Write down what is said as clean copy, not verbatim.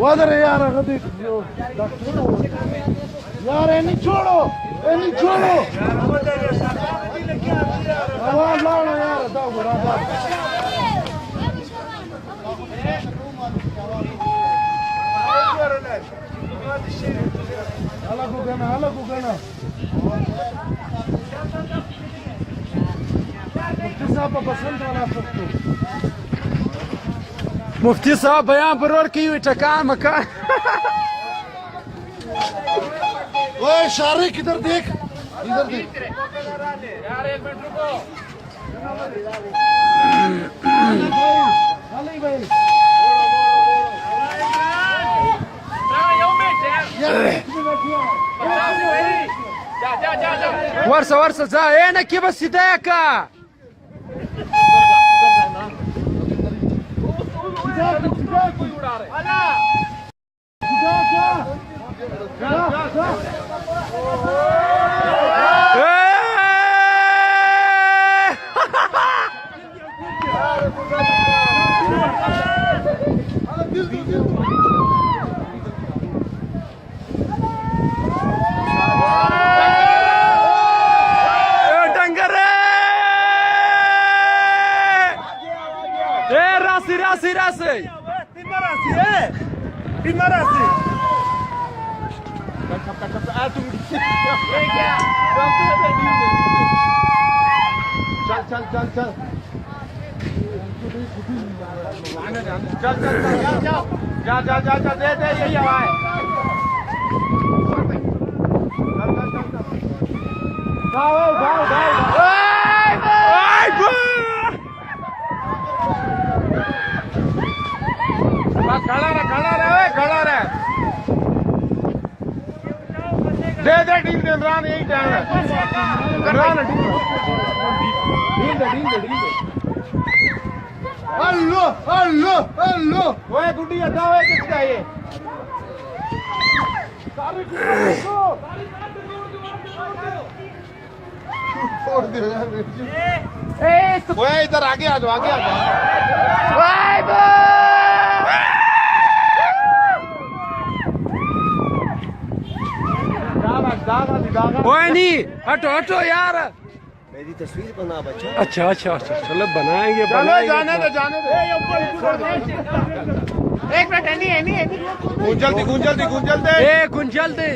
उधर यार यार नहीं छोड़ो आवाज लाओ ना यार दाओ बराबर अलग हो गया मुफ्ती साहब पसंद वाला सबको मुफ्ती साहब बयान पर की हुई टकान मकान ओए शारिक इधर देख यार 1 मिनट रुको भाई वर्षा जा ए नक्की बस सीधा का कोई उड़ा रहे Rasi. Timarasi. चल दे यही हवा है खड़ा रहे दे डील दे इमरान यही टाइम है इमरान डील हेलो ओए गुड्डी अड्डा है किसका ये छोड़ दे यार ओए इधर आगे आ जाओ ओए नहीं हटो यार मेरी तस्वीर बना बच्चा। अच्छा चलो बनाएंगे जाने दे एक मिनट गुंजल दे गुंजल दे